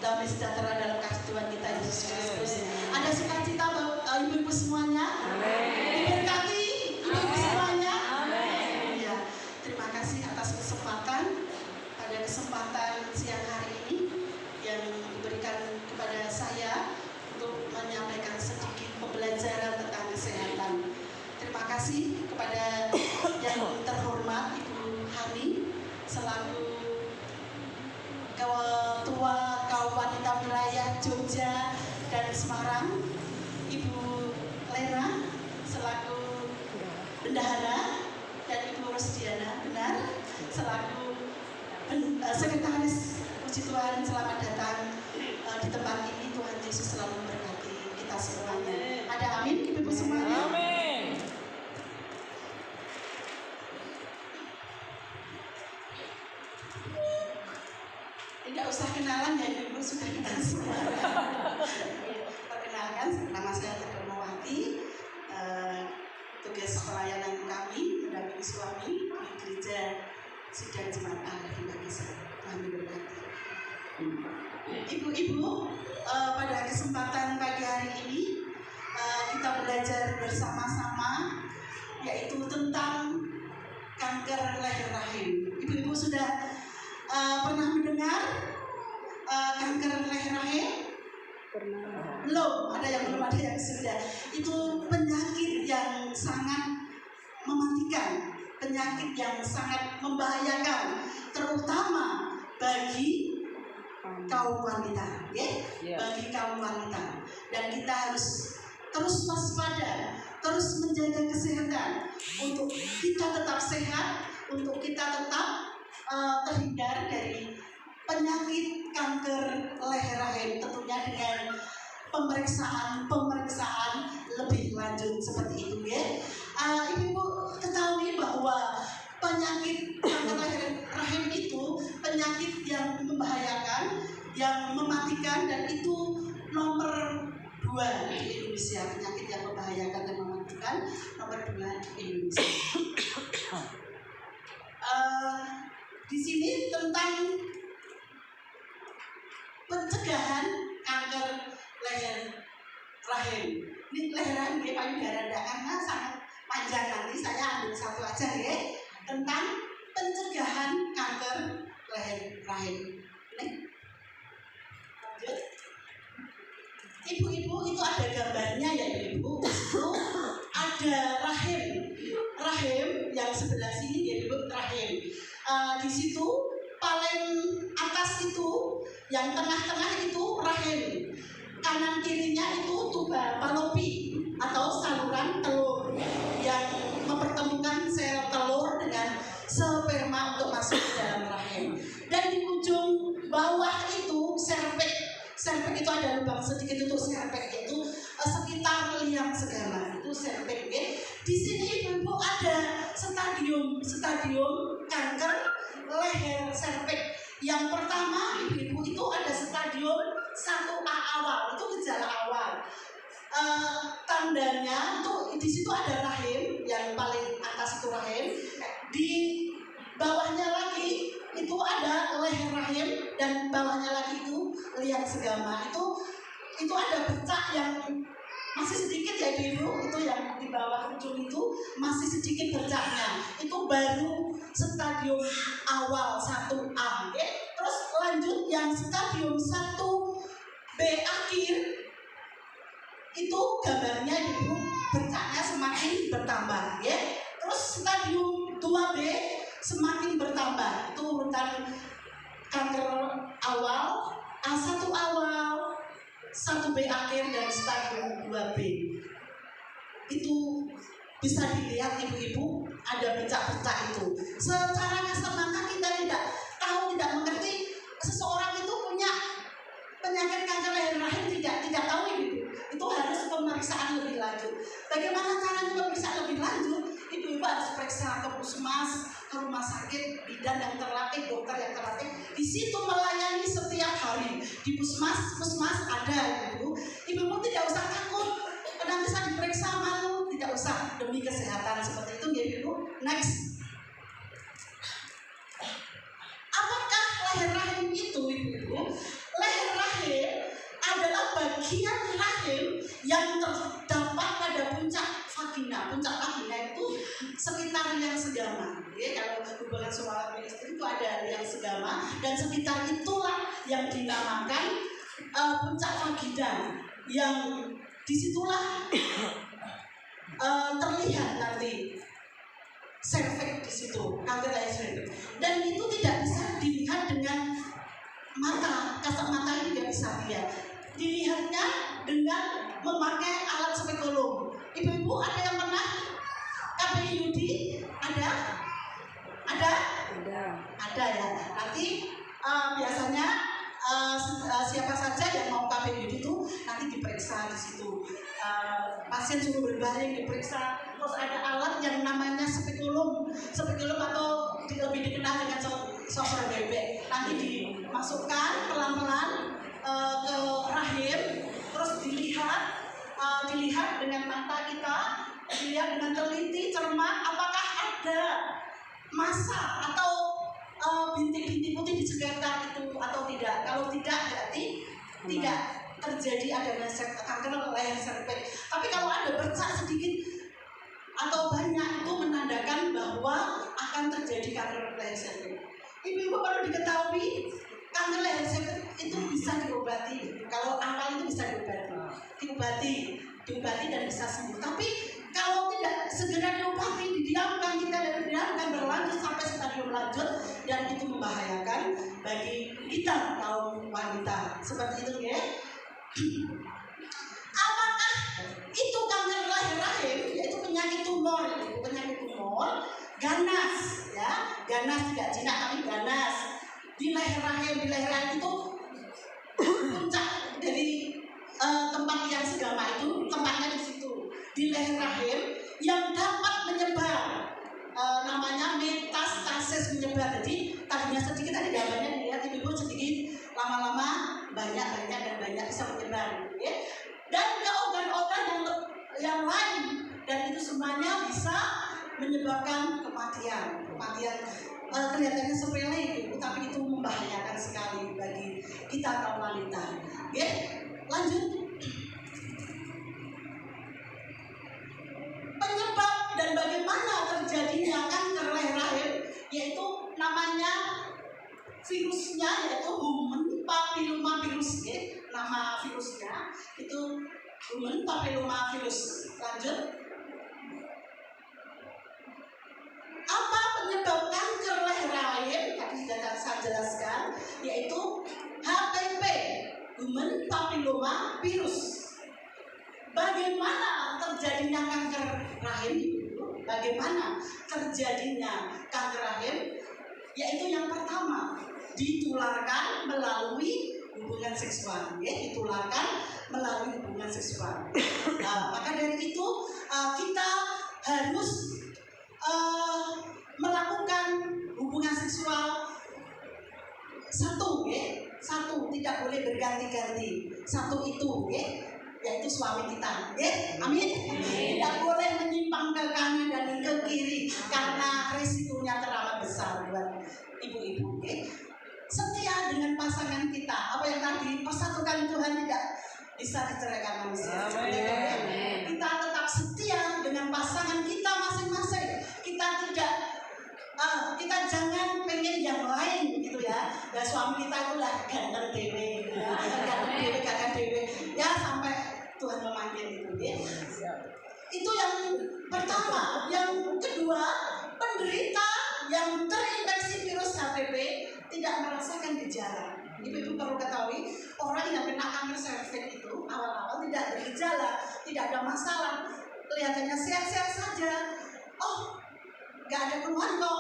damai sejahtera dalam kasih Tuhan kita Yesus Kristus. Ada sukacita ibu-ibu semuanya. Diberkati ibu-ibu semuanya. Ya, terima kasih atas kesempatan pada kesempatan siang hari ini yang diberikan kepada saya untuk menyampaikan sedikit pembelajaran tentang kesehatan. Terima kasih kepada yang terhormat Ibu Hani selaku Ketua Kaum Wanita Wilayah Jogja dan Semarang, Ibu Lena selaku Bendahara, dan Ibu Rosdiana Benar selaku Sekretaris. Puji Tuhan, selamat datang di tempat ini. Tuhan Yesus selalu memberkati kita semuanya. Ada amin, ibu-ibu semuanya. Amin. Tidak usah kenalan ya, ibu sudah kenal semua. Perkenalkan, nama saya Termawati. Tugas pelayanan kami mendampingi suami di gereja Sidang Jemaat Allah di Makassar. Kami berkati. Ibu-ibu, pada kesempatan pagi hari ini kita belajar bersama-sama yaitu tentang kanker leher rahim. Ibu-ibu sudah pernah mendengar kanker leher rahim? Pernah. Belum, ada yang belum, ada yang sudah. Itu penyakit yang sangat mematikan, penyakit yang sangat membahayakan, terutama bagi kaum wanita, bagi kaum wanita. Dan kita harus terus waspada, terus menjaga kesehatan untuk kita tetap sehat, untuk kita tetap terhindar dari penyakit kanker leher rahim, tentunya dengan pemeriksaan lebih lanjut seperti itu ya. Ibu ketahui bahwa penyakit kanker leher rahim itu penyakit yang membahayakan, yang mematikan, dan itu nomor 2 di Indonesia. Penyakit yang membahayakan dan mematikan nomor 2 di Indonesia. Di sini tentang pencegahan kanker leher rahim. Ini leher rahim ya, payudara karena sangat panjang, nanti saya ambil satu aja ya, tentang pencegahan kanker leher rahim. Ini. Lanjut. Ibu-ibu, itu ada gambarnya ya ibu. Itu ada rahim yang sebelah sini ya ibu, rahim. Di situ paling atas itu, yang tengah-tengah itu rahim, kanan kirinya itu tuba Fallopi atau saluran telur yang mempertemukan sel telur dengan sperma untuk masuk ke dalam rahim. Dan di ujung bawah itu cervix itu ada lubang sedikit, itu cervix itu sekitar liang segala, itu cervix ya. Di sini ibu ada stadium kanker leher cervix. Yang pertama ibu itu ada stadium 1A awal, itu gejala awal. Tandanya itu di situ ada rahim, yang paling atas itu rahim, di bawahnya lagi itu ada leher rahim, dan bawahnya lagi itu liang segama. Itu ada bercak yang masih sedikit ya ibu, itu yang di bawah ujung itu masih sedikit bercaknya. Itu baru stadium awal 1A. Terus lanjut yang stadium 1B akhir, itu gambarnya ibu, bercaknya semakin bertambah ya. Terus stadium 2B semakin bertambah. Itu urutan kanker awal, A1 awal, 1B akhir, dan stadium 2B. Itu bisa dilihat ibu-ibu, ada bercak-bercak itu. Secara kasat mata kita tidak mengerti seseorang itu punya penyakit kanker leher rahim, tidak tahu ibu. Itu harus pemeriksaan lebih lanjut. Bagaimana caranya pemeriksaan lebih lanjut? Ibu-ibu harus periksa ke puskesmas, ke rumah sakit, bidan yang terlatih, dokter yang terlatih. Di situ melayani setiap hari. Di puskesmas ada ibu. Ibu tidak usah takut. Nanti saya diperiksa malu, tidak usah, demi kesehatan seperti itu ya ibu. Next. Apakah leher rahim itu ibu? Leher rahim hubungan suami istri itu ada yang segama, dan sekitar itulah yang dinamakan puncak vaginan, yang disitulah terlihat nanti cervix di situ, kanker cervix. Dan itu tidak bisa dilihat dengan mata, kasat mata ini tidak bisa dilihat. Dilihatnya dengan memakai alat spekulum. Ibu-ibu ada yang pernah KPIUD? Ada? Ada ya. Nanti biasanya siapa saja yang mau KPIUD itu nanti diperiksa di situ. Pasien suruh berbaring diperiksa, terus ada alat yang namanya spekulum atau lebih dikenal dengan sosor bebek. Nanti dimasukkan pelan-pelan ke rahim, terus dilihat dengan mata kita, dilihat dengan teliti, cermat, apakah ada massa atau bintik-bintik putih di sekitar itu atau tidak. Kalau tidak, berarti tidak terjadi adanya kanker leher cervix. Tapi kalau ada bercak sedikit atau banyak, itu menandakan bahwa akan terjadi kanker leher cervix. Ibu-ibu perlu diketahui, kanker leher cervix itu bisa diobati. Kalau awal itu bisa diobati dan bisa sembuh. Tapi kalau tidak segera diobati, didiamkan, berlanjut sampai stadium lanjut, dan itu membahayakan bagi kita kaum wanita. Seperti itu ya. Apakah itu kanker leher rahim, yaitu penyakit tumor, ganas ya, ganas tidak jinak tapi ganas di leher rahim itu puncak dari tempat yang segama itu, tempatnya di situ di leher rahim, yang dapat menyebar, namanya metastasis menyebar. Jadi tadinya sedikit, tadi gambarnya dilihat ibu sedikit, lama-lama banyak bisa menyebar ya. Dan ke organ-organ yang lain, dan itu semuanya bisa menyebabkan kematian. Kelihatannya sepele itu, tapi itu membahayakan sekali bagi kita kaum wanita. Ya, lanjut. Penyebab dan bagaimana terjadinya kanker leher rahim, yaitu namanya virusnya, yaitu human papillomavirus ya. Nama virusnya itu human papillomavirus. Lanjut. Apa penyebab kanker leher rahim? Tadi sudah saya jelaskan, yaitu HPV, human papillomavirus. Bagaimana terjadinya kanker rahim? Bagaimana terjadinya kanker rahim? Yaitu yang pertama, ditularkan melalui hubungan seksual, ya, maka dari itu kita harus melakukan hubungan seksual satu, tidak boleh berganti-ganti. Satu itu, yaitu suami kita, amin. Tidak boleh menyimpang ke kanan dan ke kiri karena risikonya teramat besar buat ibu-ibu. Setia dengan pasangan kita, apa yang tadi persatukan Tuhan tidak bisa diceraikan manusia. Kita tetap setia dengan pasangan kita masing-masing. Kita jangan pengen yang lain gitu ya. Dan suami kita itu lah ganteng dewe gitu ya. Ganteng dewe ya, sampai Tuhan memanggil itu ya. Itu yang pertama. Yang kedua, penderita yang terinfeksi virus HPV tidak merasakan gejala. Ibu-ibu perlu ketahui, orang yang kena kanker cervix itu awal-awal tidak bergejala, tidak ada masalah, kelihatannya sehat-sehat saja. Oh, nggak ada keluhan kok.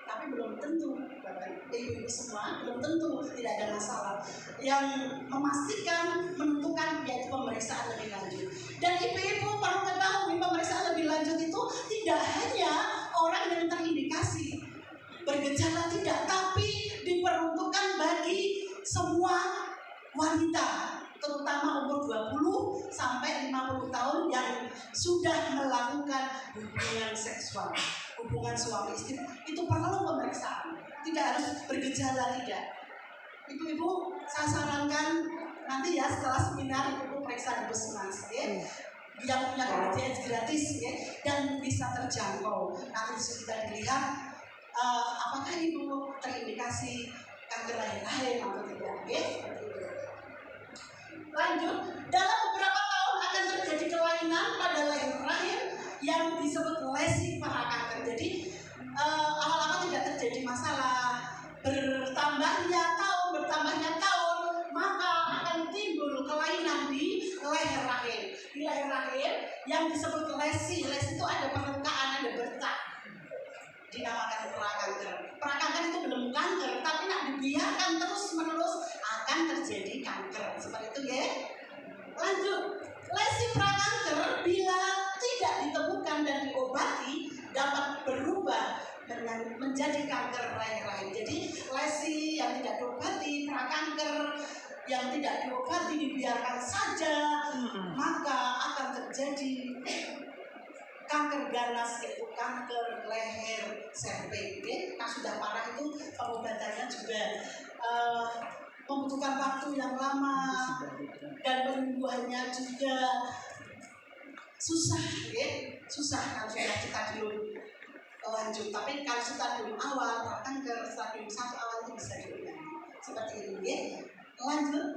Tapi belum tentu, Bapak Ibu semua, belum tentu tidak ada masalah. Yang memastikan, menentukan, yaitu pemeriksaan lebih lanjut. Dan ibu-ibu perlu ketahui, pemeriksaan lebih lanjut itu tidak hanya orang yang terindikasi bergejala, tidak, tapi diperuntukkan bagi semua wanita, terutama umur 20 sampai 50 tahun yang sudah melakukan hubungan seksual, hubungan suami istri. Itu perlu pemeriksaan, tidak harus bergejala, tidak. Ibu-ibu, saya sarankan nanti ya setelah seminar ibu periksa di puskesmas, yang punya BPJS gratis, dan bisa terjangkau. Nanti bisa kita dilihat apakah ibu terindikasi kanker rahim atau tidak? Ya, seperti itu. Lanjut, dalam beberapa tahun akan terjadi kelainan pada leher rahim yang disebut lesi prakanker. Jadi awal-awal tidak terjadi masalah, bertambahnya tahun, maka akan timbul kelainan di leher rahim. Di leher rahim yang disebut lesi. Lesi itu ada perlukaan, ada bercak. Dinamakan prakanker. Prakanker itu belum kanker, tapi nak dibiarkan terus-menerus akan terjadi kanker. Seperti itu ya. Lanjut, lesi prakanker bila tidak ditemukan dan diobati dapat berubah menjadi kanker leher rahim. Jadi lesi yang tidak diobati, prakanker yang tidak diobati dibiarkan saja, maka akan terjadi kanker ganas, yaitu kanker leher cervix. Nah, sudah parah itu pengobatannya juga membutuhkan waktu yang lama dan penyembuhannya juga susah, ya. Susah kalau sudah stadium lanjut. Tapi kalau stadium awal, kanker stadium 1 awal itu bisa diobati. Seperti itu, ya. Lanjut.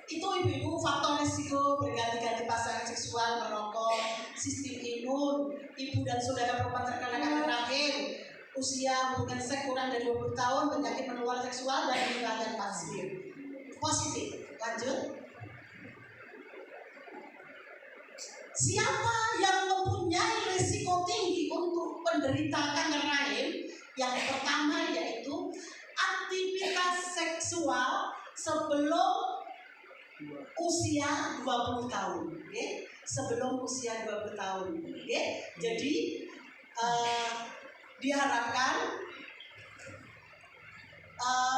Itu ibu-ibu faktor risiko berganti-ganti pasangan seksual, merokok, sistem imun, ibu dan saudara perempuan terkena kanker rahim, usia hubungan seks kurang dari 20 tahun, penyakit menular seksual, dan penyakit positif. Lanjut. Siapa yang mempunyai risiko tinggi untuk penderita kanker rahim? Yang pertama yaitu aktivitas seksual sebelum usia 20 tahun, okay? Sebelum usia 20 tahun, okay? Jadi diharapkan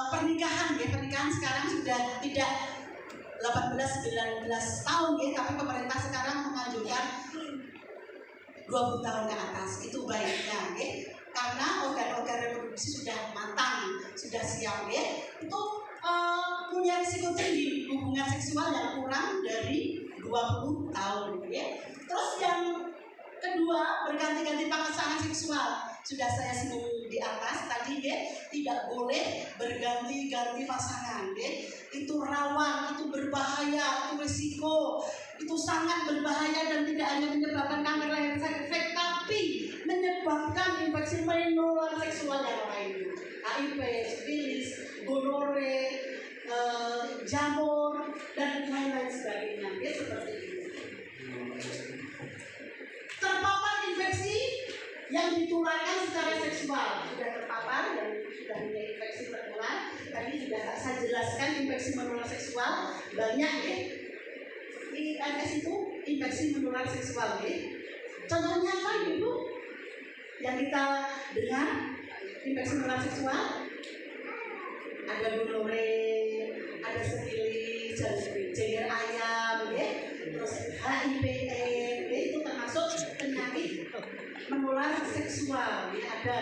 pernikahan sekarang sudah tidak 18-19 tahun, ya, tapi pemerintah sekarang menganjurkan 20 tahun ke atas, itu baiknya, ya, karena organ-organ reproduksi sudah matang, sudah siap, ya, itu punya risiko tinggi hubungan seksual yang kurang dari 20 tahun, ya. Terus yang kedua, berganti-ganti pasangan seksual. Sudah saya singgung di atas tadi, ya, tidak boleh berganti-ganti pasangan, ya. Itu rawan, itu berbahaya, itu risiko, itu sangat berbahaya dan tidak hanya menyebabkan kanker leher cervix, tapi menyebabkan infeksi menular seksual yang lain, HIV, sifilis, gonore, jamur, dan lain-lain sebagainya, ya, seperti itu. Terpapar infeksi yang ditularkan secara seksual, sudah terpapar dan sudah punya infeksi tertular. Tadi sudah saya jelaskan infeksi menular seksual banyak, ya. IMS itu infeksi menular seksual, ya. Contohnya apa ibu? Yang kita dengar infeksi menular seksual ada gonore, ada sifilis, jeger ayam, ya. Terus HIV, ya, itu termasuk penyakit menular seksual, ya. Ada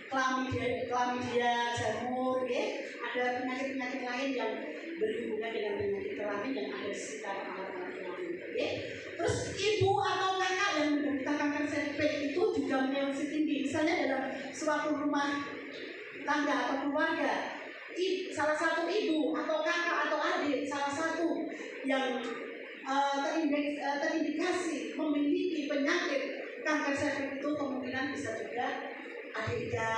klamidia, jamur, ya. Ada penyakit-penyakit lain yang berhubungan dengan penyakit kelamin yang ada di sekitar alat-alat kelamin, ya. Terus ibu atau kakak yang menderita kanker cervix itu juga memiliki tinggi. Misalnya dalam suatu rumah tangga atau keluarga, salah satu ibu atau kakak atau adik, salah satu yang terindikasi memiliki penyakit kanker cervix itu kemungkinan bisa juga adiknya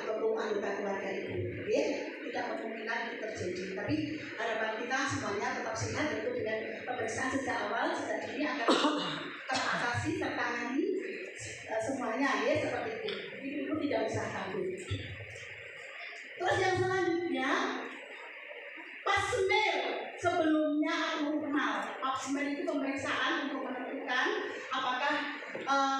atau anggota keluarga ibu, ya. Tidak kemungkinan itu terjadi, tapi harapan kita semuanya tetap sehat, itu dengan pemeriksaan sejak awal, sejak dini akan teratasi, tertangani semuanya, ya, seperti itu. Ibu tidak usah takut. Terus yang selanjutnya, pap smear. Sebelumnya aku kenal pap smear itu pemeriksaan untuk menentukan apakah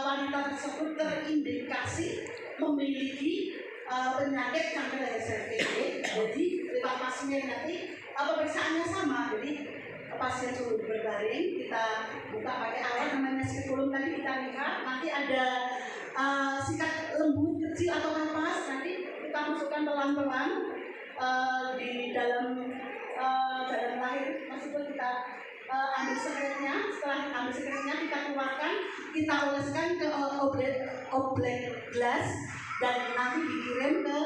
wanita tersebut terindikasi memiliki penyakit kanker leher cervix. Jadi lewat pap smear nanti pemeriksaannya sama. Jadi pasien suruh berbaring, kita buka pakai alat namanya spekulum, tadi kita lihat nanti ada sikat lembut kecil atau kapas, nanti kita masukkan pelan-pelan di dalam rahim, meskipun kita ambil sekretnya. Setelah ambil sekretnya kita keluarkan, kita oleskan ke oblek gelas dan nanti dikirim ke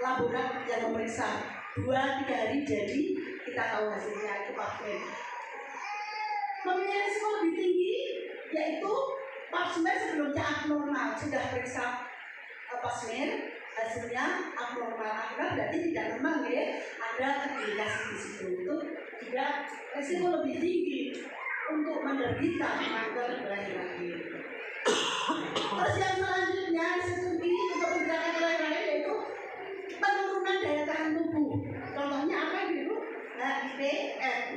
laboratorium yang memeriksa. 2-3 hari jadi kita tahu hasilnya itu pasien. Memiliki risiko lebih tinggi yaitu pap smear sebelumnya abnormal, sudah periksa pap smear hasilnya abnormal berarti tidak normal ya, ada indikasi di situ. Itu juga risiko lebih tinggi untuk menderita kanker rahim. Terus yang selanjutnya risiko tinggi untuk menderita kanker rahim yaitu penurunan daya tahan tubuh. Contohnya apa dulu?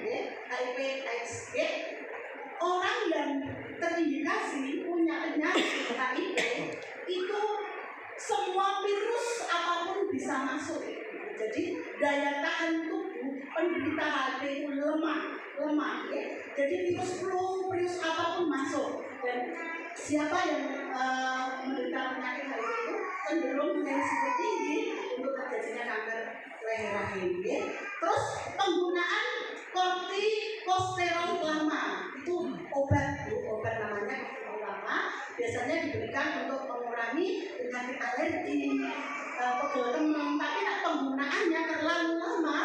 HIV/AIDS. Orang yang terindikasi punya penyakit HIV itu semua virus apapun bisa masuk. Jadi daya tahan tubuh penderita HIV itu lemah ya. Jadi virus flu, virus apapun masuk. Dan siapa yang menderita penyakit HIV itu cenderung punya risiko tinggi untuk terjadinya kanker rahim ya. Terus penggunaan kortikosteroid lama itu obat namanya kortikosteroid lama biasanya diberikan untuk mengurangi penyakit alergi, pegel demam, tapi penggunaannya terlalu lama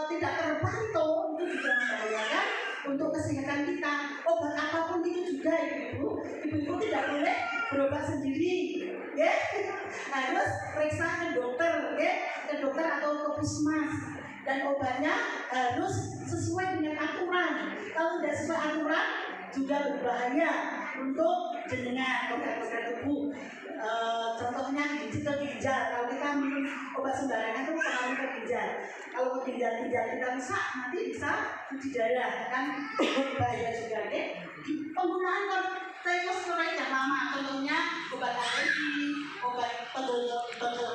tidak terpantau itu juga membahayakan untuk kesehatan kita. Obat apapun itu juga ibu-ibu tidak boleh berobat sendiri ya. Harus periksa ke dokter ya, ke dokter atau ke puskesmas, dan obatnya harus sesuai dengan aturan. Kalau tidak sesuai aturan juga berbahaya untuk jenengan organ-organ tubuh. Contohnya ginjal, kalau kita minum obat sembarangan itu pengaruh ke ginjal. Kalau ke ginjal kita rusak nanti bisa cuci darah, kan bahaya juga deh. Penggunaan kortikosteroid yang lama, contohnya obat alergi, obat pegel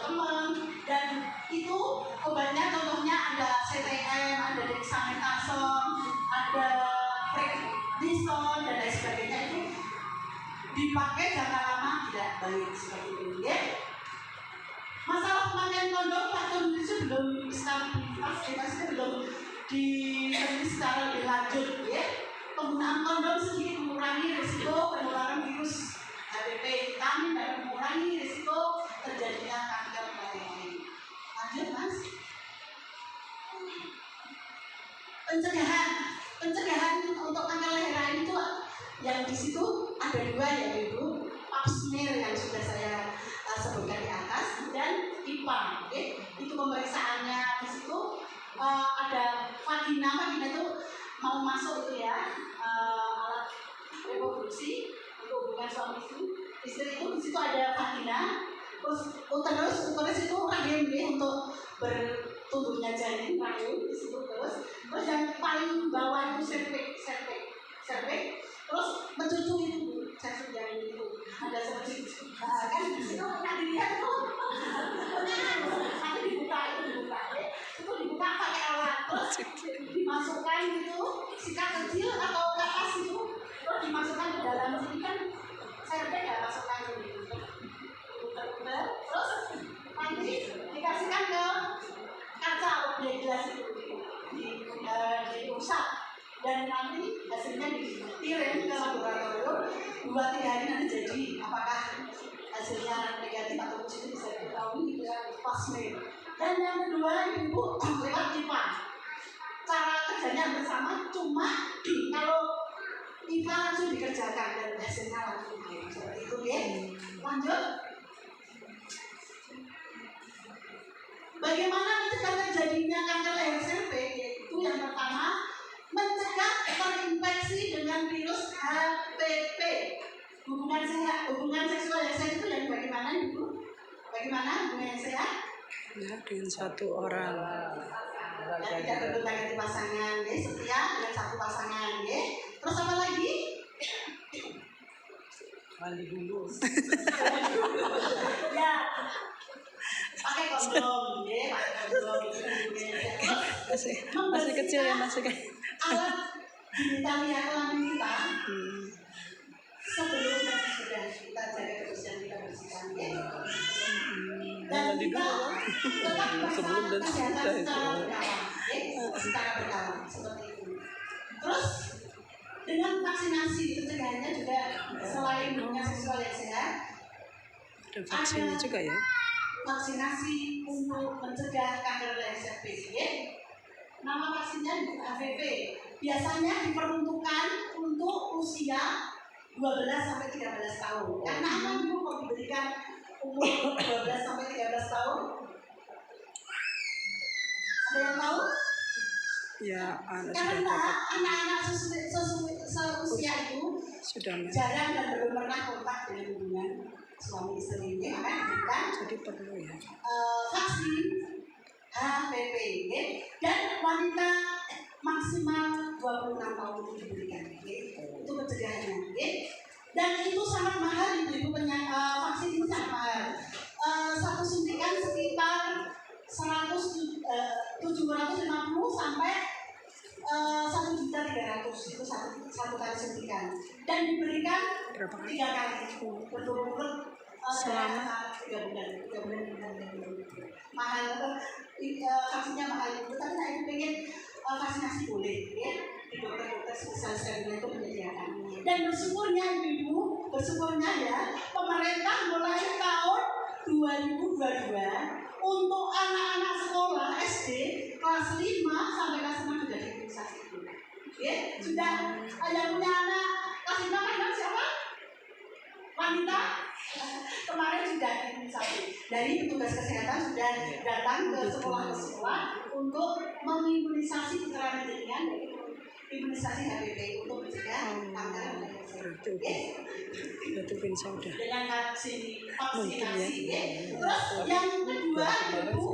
demam, dan itu obatnya contohnya ada CTM, ada dexamethasone, ada prednison dan lain sebagainya. Itu dipakai jangka lama tidak baik seperti itu ya. Masalah pemakaian kondom, Pak Kondisi belum stabilitas, belum diteliti secara lebih lanjut ya. Penggunaan kondom sedikit mengurangi risiko penularan virus HPV, vitamin, dan mengurangi risiko terjadinya kanker rahim. Lanjut Mas. Pencegahan untuk kanker rahim itu yang di situ ada 2 yaitu pap smear yang sudah saya sebutkan di atas dan IPA. Itu pemeriksaannya di situ ada vagina itu mau masuk itu ya, alat reproduksi untuk hubungan suami istri itu di situ ada vagina. Terus uterus itu rahim ya, untuk bertumbuhnya janin rahim di situ. Terus yang paling bawah itu cervix. Terus mencucu itu cervix janin itu ada seperti itu. Kan di situ nggak dilihat tuh. Nanti dibuka ya. Itu dibuka pakai alat, terus dimasukkan gitu sikat kecil atau kapas itu, terus dimasukkan ke dalam sini kan cervix ya, masukkan gitu. Terus nanti dikasihkan ke kaca oblek gelas itu dirusak dan nanti hasilnya dikirim ke laboratorium. 2-3 hari nanti jadi apakah hasilnya negatif atau positif bisa diketahui dengan pap smear. Dan yang kedua ibu lewat IPA. Cara kerjanya bersama, cuma kalau IPA langsung dikerjakan dan hasilnya langsung seperti itu ya. Lanjut. Bagaimana mencegah terjadinya kanker leher cervix? Yaitu yang pertama, mencegah terinfeksi dengan virus HPV. Hubungan seksual yang sehat itu yang bagaimana Ibu? Bagaimana hubungan yang sehat? Ya, dengan satu orang. Ya, tidak bergonta-ganti pasangan, ya, setia dengan satu pasangan, ya. Terus apa lagi? Mandi dulu. Ya, pakai kondom, ya, pakai kondom. Masih kecil ya, masih kayak. Alat genitalia kelamin kita sebelum nanti sudah kita jaga kebersihan, kita bersihkan, ya. Dan kita tetap sebelum dan kesehatan sesudah itu. secara berkala, seperti itu. Terus dengan vaksinasi pencegahannya juga selain hubungan seksual yang sehat, Ada vaksinnya juga ya. vaksinasi untuk mencegah kanker leher cervix. Nama vaksinnya HPV. Biasanya diperuntukkan untuk usia 12 sampai 13 tahun. Karena apa Ibu kok diberikan umur 12 sampai 13 tahun? Ada yang tahu? Ya, anak sudah Karena dapat, anak-anak seusia itu sudah jarang dan belum pernah kontak dengan hubungan suami istri. Maka diberikan jadi perlu ya. vaksin HPV dan wanita maksimal 26 tahun itu diberikan. Itu pencegahannya. Dan itu sangat mahal Ibu. Vaksin ini sangat mahal. Satu suntikan sekitar 750 sampai 1.300.000 itu satu kali suntikan, dan diberikan Berapa 3 kali? kali berturut-turut Selama 3 bulan. Mahal, vaksinnya mahal itu, tapi saya pengen vaksinasi boleh ya. Di dokter-dokter spesialis kandungan itu menyediakan. Dan bersyukurnya Ibu, bersyukurnya ya, pemerintah mulai tahun 2022 untuk anak-anak sekolah SD kelas 5 sampai kelas 6 sudah diimunisasi. Sudah yang punya anak kelas 5 kan siapa? Wanita. Kemarin sudah diimunisasi. Dari petugas kesehatan sudah datang ke sekolah-sekolah untuk mengimunisasi putra dengan imunisasi HPV untuk mencegah kanker leher cervix. Berarti bisa udah Dengan vaksinasi. ya. Terus yang kedua Ibu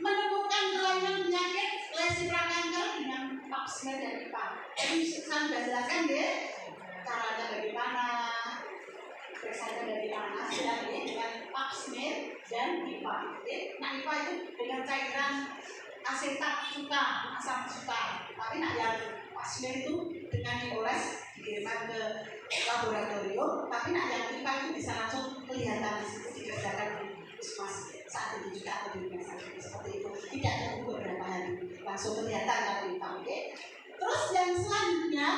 menemukan kelainan penyakit lesi prakanker dengan pap smear dan IPA. Jadi saya sudah jelaskan ya caranya bagaimana, periksaannya dari mana dengan pap smear dan IPA. Nah IPA itu dengan cairan asetat cuka, asam cuka. Tapi yang pap smear itu dengan dioles dikirimkan ke laboratorium, tapi yang IPA itu bisa langsung kelihatan di situ dikerjakan di puskesmas saat itu juga atau di rumah sakit seperti itu. Tidak tunggu beberapa hari langsung kelihatan kalau IPA. Terus yang selanjutnya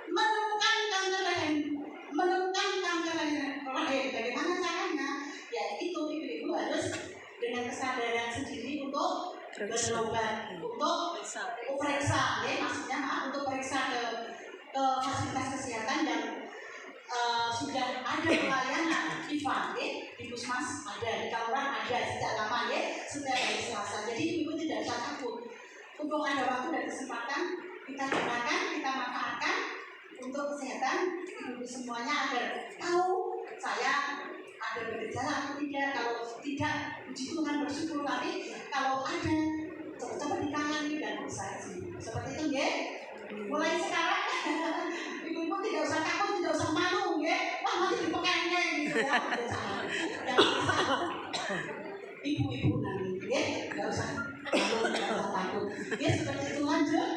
menemukan kanker leher. Bagaimana caranya? Ya itu Ibu harus dengan kesadaran sendiri untuk berobat, untuk periksa, ya maksudnya untuk periksa ke fasilitas kesehatan yang sudah ada pelayanan IPA, di Puskesmas ada, di Kelurahan ada sejak lama ya, setiap hari Selasa. Jadi Ibu tidak usah takut. Untuk ada waktu dan kesempatan kita gunakan, kita manfaatkan untuk kesehatan Ibu semuanya agar tahu saya ada bergejala atau tidak. Kalau tidak, puji Tuhan bersyukur, tapi kalau ada cepat-cepat ditangani dan bisa seperti itu ya. Mulai sekarang Ibu tidak usah takut, tidak usah malu ya. Wah nanti dipekainya gitu ya. Yang bisa ibu-ibu nanti ya, tidak usah malu, tidak usah takut. Ya seperti itu. Lanjut.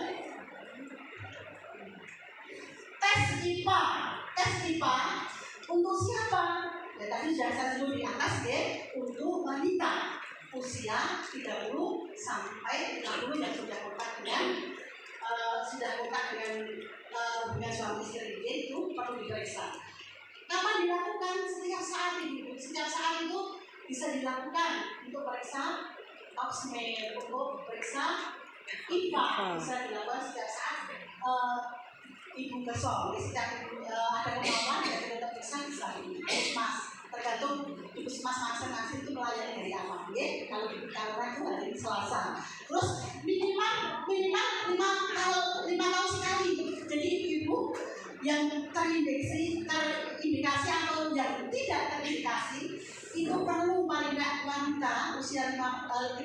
Tes IPA untuk siapa? Ya tadi sudah saya sebut di atas ya, untuk wanita usia 30 sampai 50 yang sudah kontak dengan hubungan suami istri itu perlu diperiksa. Kapan dilakukan? Setiap saat ini. Setiap saat itu bisa dilakukan untuk periksa pap smear, untuk periksa IPA bisa dilakukan setiap saat. Ibu besok, setiap ada kemauan dan kita periksa bisa di puskesmas. Tergantung di puskesmas masing-masing itu melayani dari apa ya. Kalau di Kelurahan itu hari Selasa. Terus minimal 5 tahun sekali. Jadi ibu yang terindikasi atau yang tidak terindikasi itu perlu paling tidak wanita usia 30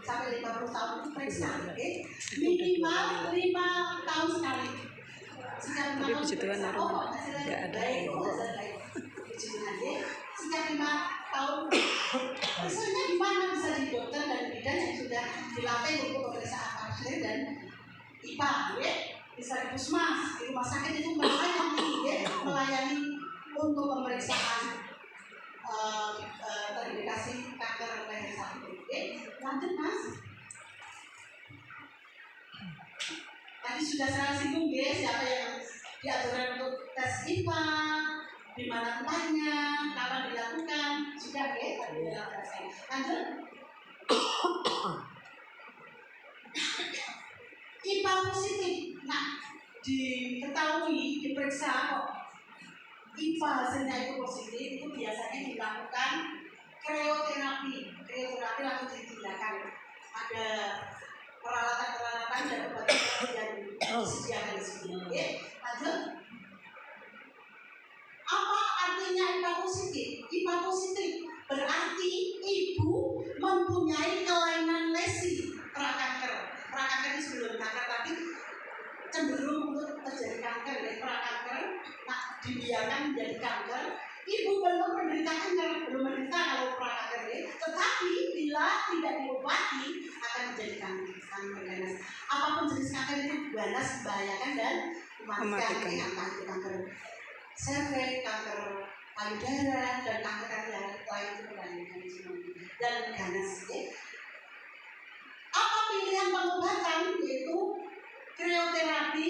sampai 50 tahun itu periksa. Minimal 5 tahun sekali. Tapi puji Tuhan nggak ada sejak 5 tahun hasilnya di mana bisa di dokter dan bidan yang sudah dilatih untuk pemeriksaan pap smear dan IPA ya. Bisa di puskesmas, di rumah sakit itu melayani untuk pemeriksaan terindikasi kanker leher cervix. Lanjut Mas. Tadi sudah saya singgung ya, siapa yang diaturkan untuk tes IPA, di mana tempatnya, kapan dilakukan, sudah ya, tadi dilakukan. Lanjut. IPA positif. Nah, diketahui, diperiksa kok IPA hasilnya itu positif, itu biasanya dilakukan krioterapi. Krioterapi langsung ditindakan. Ada peralatan-peralatan dan obat-obatan yang disediakan di sini. Oke, lanjut. Apa artinya IPA positif? IPA positif berarti ibu mempunyai kelainan lesi prakanker. Prakanker ini sebelum kanker tapi cenderung untuk terjadi kanker ya, prakanker. Nah, dibiarkan menjadi kanker. Ibu belum menderita kanker, belum menderita kalau prakanker ya. Tetapi bila tidak diobati akan menjadi kanker ganas. Apapun jenis kanker itu ganas, membahayakan dan mematikan. Entah itu kanker cervix, kanker payudara, dan kanker yang lain itu membahayakan dan ganas. Ya. Apa pilihan pengobatan? Yaitu krioterapi,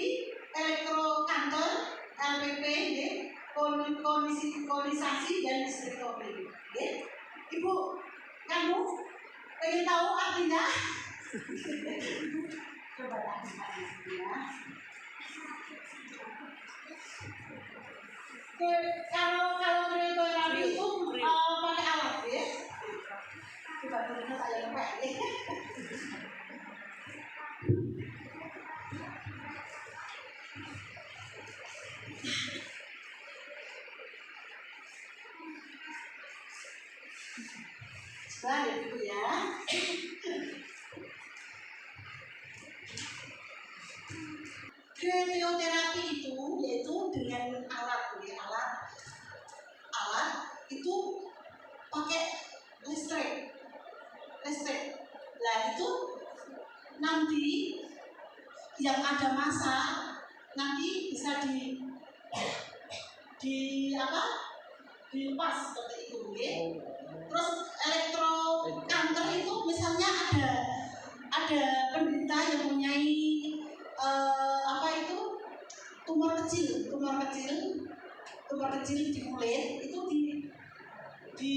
elektrokanker, LPP, ya, konisasi dan histerektomi. Ya. Ibu, kamu pengen tahu artinya? Coba ya. Kalau krioterapi itu pakai alat ya. Coba dulu saya pakai. Sebentar ya, Bu ya. Krioterapi itu yaitu dengan alat itu pakai listrik. Nah itu nanti yang ada massa nanti bisa dilepas seperti itu, ya. Terus elektrokanker itu misalnya ada penderita yang mempunyai tumor kecil di kulit itu di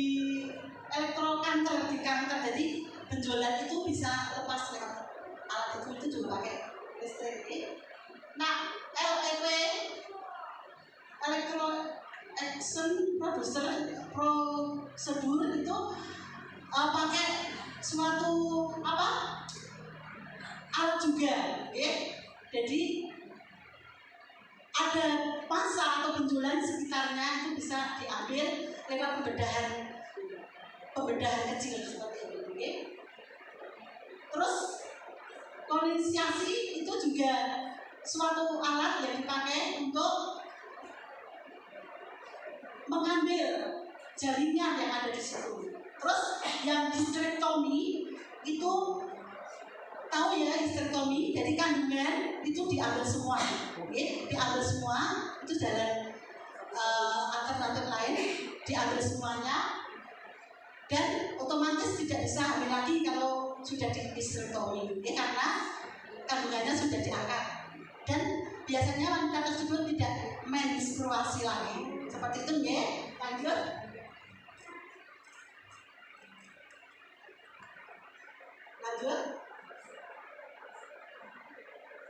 elektrokanker di kanker, jadi benjolan itu bisa lepas lewat alat itu juga pakai listrik. Nah, LEP elektro action prosedur itu pakai suatu alat juga, ya. Jadi ada massa atau benjolan di sekitarnya itu bisa diambil lewat pembedahan kecil seperti itu, ya. Terus konisasi itu juga suatu alat yang dipakai untuk mengambil jaringan yang ada di situ. Terus yang histerektomi itu tahu ya, histerektomi, jadi kandungan itu diambil semua, diambil semua, itu jalan alternatif lain, diambil semuanya, dan otomatis tidak bisa hamil lagi kalau sudah di histerektomi, karena kandungannya sudah diangkat, dan biasanya wanita tersebut tidak menstruasi lagi, seperti itu ya. Lanjut.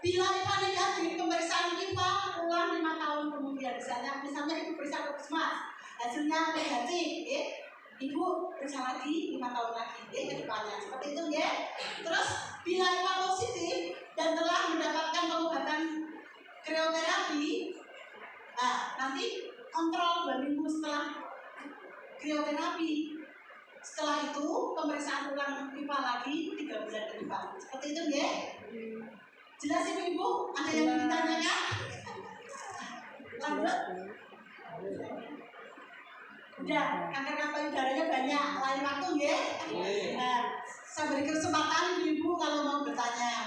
Bila IPA negatif, pemeriksaan IPA ulang 5 tahun kemudian. Misalnya ibu periksa ke puskesmas, hasilnya negatif, ya. Ibu periksa lagi 5 tahun lagi, ya, ke depannya. Seperti itu ya. Terus bila IPA positif dan telah mendapatkan pengobatan krioterapi, nah nanti kontrol 2 minggu setelah krioterapi. Setelah itu pemeriksaan ulang IPA lagi 3 bulan ke depan. Seperti itu ya. Jelas Ibu? Ada yang ditanyakan? Lanjut. Udah, kanker payudaranya banyak. Lain waktu ya. Nah, saya beri kesempatan Ibu kalau mau bertanya.